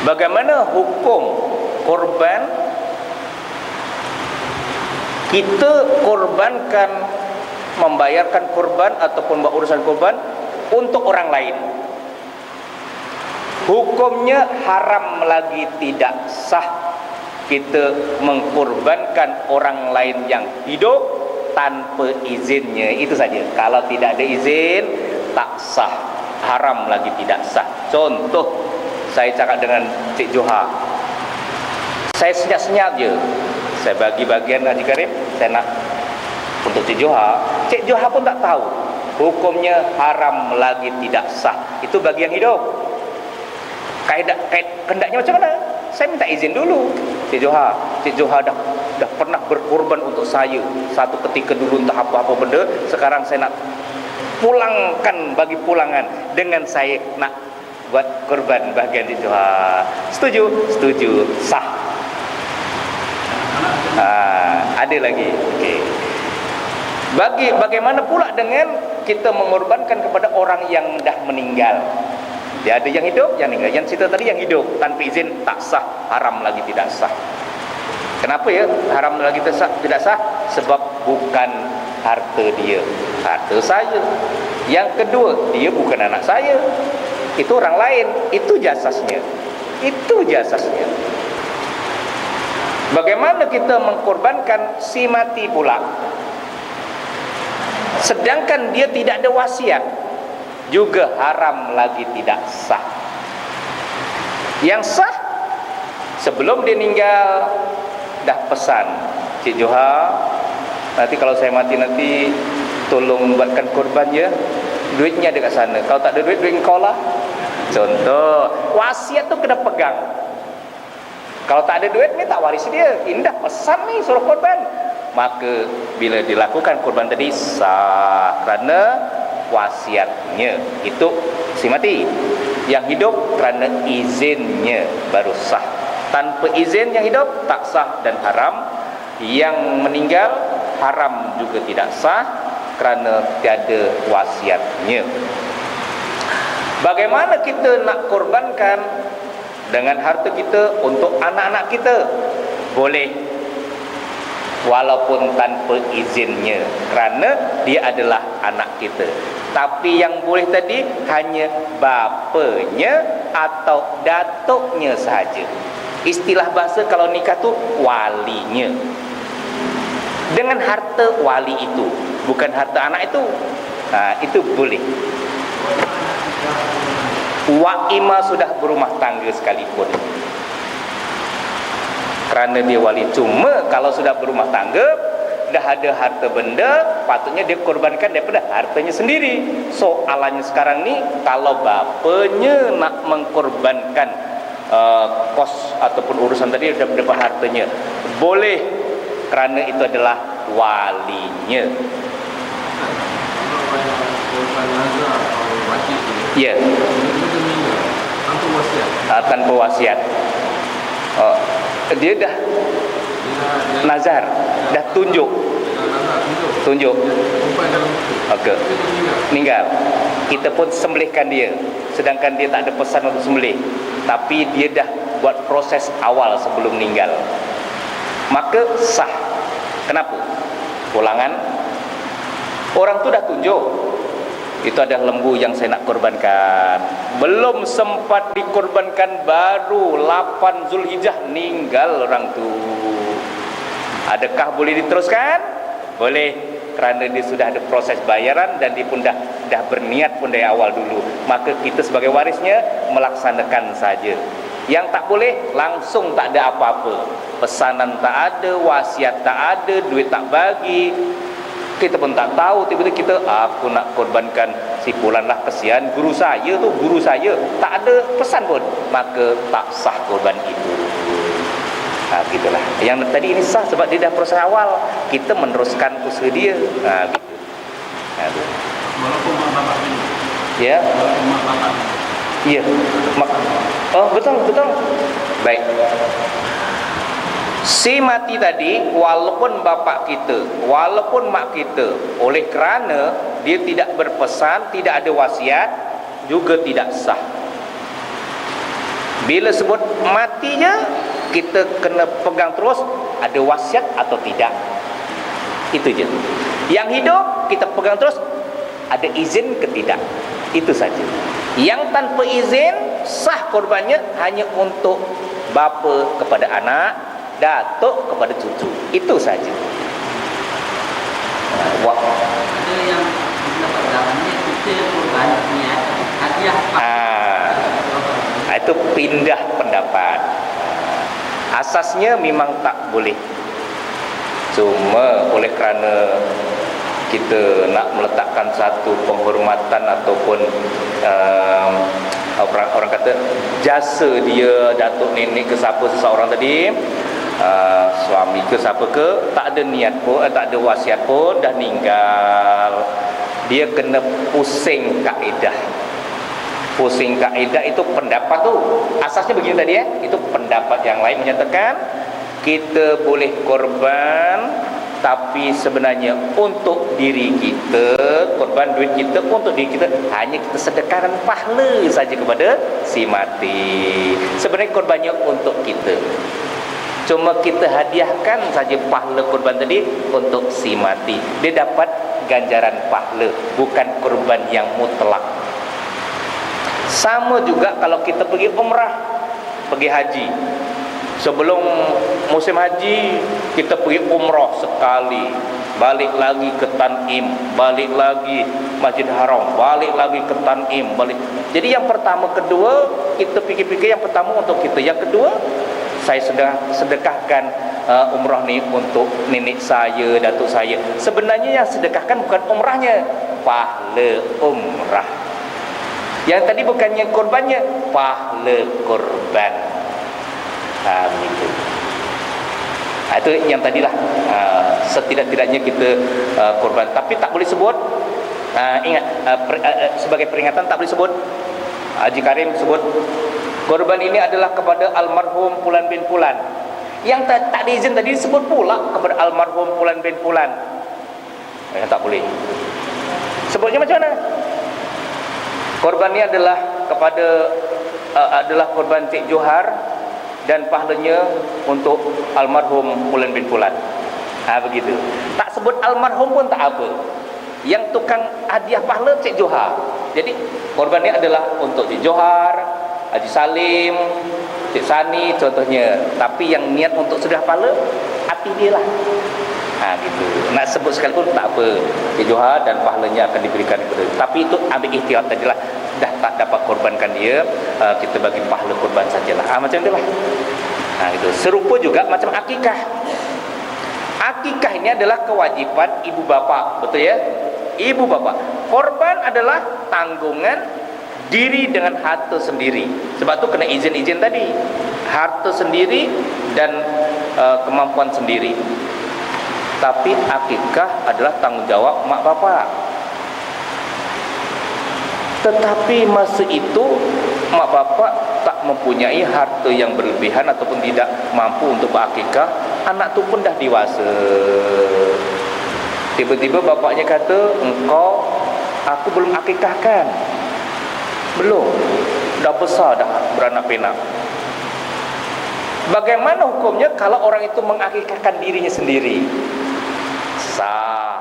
Bagaimana hukum korban? Kita korbankan, membayarkan korban ataupun buat urusan korban untuk orang lain. Hukumnya haram lagi tidak sah kita mengkorbankan orang lain yang hidup tanpa izinnya. Itu saja. Kalau tidak ada izin, tak sah. Haram lagi tidak sah. Contoh, saya cakap dengan Cik Joha, saya senyap-senyap je, saya bagi bagian Haji Karim, saya nak untuk Cik Joha. Cik Joha pun tak tahu hukumnya haram lagi tidak sah. Itu bagi yang hidup. Kendaknya macam mana? Saya minta izin dulu. Cik Joha dah pernah berkorban untuk saya satu ketika dulu, entah apa-apa benda. Sekarang saya nak pulangkan, bagi pulangan dengan saya nak buat korban bagian Cik Joha. Setuju? Setuju. Sah. Ada lagi. Okey. Bagaimana pula dengan kita mengorbankan kepada orang yang dah meninggal? Dia ada yang hidup, yang meninggal. Yang cerita tadi yang hidup tanpa izin tak sah, haram lagi tidak sah. Kenapa ya haram lagi tidak sah? Sebab bukan harta dia, harta saya. Yang kedua, dia bukan anak saya, itu orang lain, itu jasasnya. Itu jasasnya. Bagaimana kita mengkorbankan si mati pula, sedangkan dia tidak ada wasiat, juga haram lagi tidak sah. Yang sah, sebelum dia meninggal dah pesan, Cik Joha, nanti kalau saya mati nanti tolong buatkan korban ya, duitnya ada kat sana, kalau tak ada duit kau lah. Contoh, wasiat tu kena pegang. Kalau tak ada duit ni tak waris dia, indah pesan ni suruh korban, maka bila dilakukan korban tadi sah kerana wasiatnya. Itu si mati. Yang hidup kerana izinnya baru sah. Tanpa izin yang hidup tak sah dan haram. Yang meninggal haram juga tidak sah kerana tiada wasiatnya. Bagaimana kita nak korbankan dengan harta kita untuk anak-anak kita? Boleh, walaupun tanpa izinnya, kerana dia adalah anak kita. Tapi yang boleh tadi hanya bapanya atau datuknya sahaja. Istilah bahasa kalau nikah tu walinya. Dengan harta wali itu, bukan harta anak itu. Itu boleh. Wa'ima sudah berumah tangga sekalipun, kerana dia wali. Cuma kalau sudah berumah tangga, dah ada harta benda, patutnya dia korbankan daripada hartanya sendiri. Soalannya sekarang ni, kalau bapanya nak mengkorbankan kos ataupun urusan tadi daripada hartanya, boleh, kerana itu adalah walinya. Ya. Tanpa wasiat. Dia dah nazar, dah tunjuk. Okey. Meninggal. Kita pun sembelihkan dia, sedangkan dia tak ada pesan untuk sembelih, tapi dia dah buat proses awal sebelum meninggal, maka sah. Kenapa? Pulangan. Orang tu dah tunjuk, itu adalah lembu yang saya nak korbankan. Belum sempat dikorbankan, baru 8 Zulhijjah meninggal orang tu. Adakah boleh diteruskan? Boleh, kerana dia sudah ada proses bayaran dan dia pun dah berniat pun dari awal dulu. Maka kita sebagai warisnya melaksanakan saja. Yang tak boleh, langsung tak ada apa-apa. Pesanan tak ada, wasiat tak ada, duit tak bagi, kita pun tak tahu, tiba-tiba kita, aku nak korbankan si fulan lah, kesian guru saya tu, guru saya, tak ada pesan pun, maka tak sah korban itu. Gitulah. Yang tadi ini sah sebab dia dah proses awal, kita meneruskan usaha dia. Gitu. Walaupun mak bapak ni. Ya. Walaupun mak bapak. Ya. Oh, betul. Baik. Si mati tadi, walaupun bapak kita, walaupun mak kita, oleh kerana dia tidak berpesan, tidak ada wasiat, juga tidak sah. Bila sebut matinya, kita kena pegang terus, ada wasiat atau tidak. Itu je. Yang hidup kita pegang terus, ada izin ke tidak. Itu saja. Yang tanpa izin, sah korbannya hanya untuk bapa kepada anak, datuk kepada cucu. Itu saja. Wah. Ada yang dapat dalamnya kita korban niat hadiah. Itu pindah pendapat. Asasnya memang tak boleh. Cuma oleh kerana kita nak meletakkan satu penghormatan ataupun orang kata jasa dia, datuk nenek ke siapa seseorang tadi, suami ke siapa ke, tak ada niat pun, tak ada wasiat pun, dah meninggal, dia kena pusing kaedah. Pusing kaedah itu pendapat tu. Asasnya begini tadi itu pendapat yang lain menyatakan kita boleh korban, tapi sebenarnya untuk diri kita, korban duit kita untuk diri kita, hanya kita sedekahkan pahala saja kepada si mati. Sebenarnya korbannya untuk kita, cuma kita hadiahkan saja pahala korban tadi untuk si mati. Dia dapat ganjaran pahala, bukan korban yang mutlak. Sama juga kalau kita pergi umrah, pergi haji. Sebelum musim haji, kita pergi umrah sekali, balik lagi ke Tanim, balik lagi Masjid Haram, balik lagi ke Tanim, balik. Jadi yang pertama, kedua, kita fikir-fikir yang pertama untuk kita. Yang kedua, saya sudah sedekahkan umrah ni untuk nenek saya, datuk saya. Sebenarnya yang sedekahkan bukan umrahnya, pahala umrah. Yang tadi bukannya korbannya, pahala korban. Begitu. Itu yang tadilah. Setidak-tidaknya kita korban, tapi tak boleh sebut. Ingat, sebagai peringatan tak boleh sebut. Haji Karim sebut korban ini adalah kepada almarhum Fulan bin Fulan. Yang tak diizin tadi sebut pula kepada almarhum Fulan bin Fulan. Tak boleh. Sebutnya macam mana? Korban ini adalah kepada adalah korban Cik Johar dan pahalanya untuk almarhum Fulan bin Fulan. Begitu. Tak sebut almarhum pun tak apa. Yang tukang hadiah pahala Cik Johar. Jadi korban ini adalah untuk Cik Johar, Haji Salim, Cik Sani contohnya. Tapi yang niat untuk sudah pahala, hati dia lah. Gitu. Nak sebut sekalipun tak apa, Cik Johar dan pahalanya akan diberikan kepada. Tapi itu ambil ikhtiar tadilah. Dah tak dapat korbankan dia, kita bagi pahala korban sajalah. Macam itulah. Gitu. Serupa juga macam akikah. Akikah ini adalah kewajipan ibu bapa, betul ya? Ibu bapa. Korban adalah tanggungan diri dengan harta sendiri. Sebab tu kena izin-izin tadi. Harta sendiri dan kemampuan sendiri. Tapi akikah adalah tanggungjawab mak bapak. Tetapi masa itu mak bapak tak mempunyai harta yang berlebihan ataupun tidak mampu untuk berakikah. Anak tu pun dah dewasa. Tiba-tiba bapaknya kata, engkau, aku belum akikahkan. Belum. Dah besar dah, beranak pinak. Bagaimana hukumnya kalau orang itu mengakikahkan dirinya sendiri? Sah.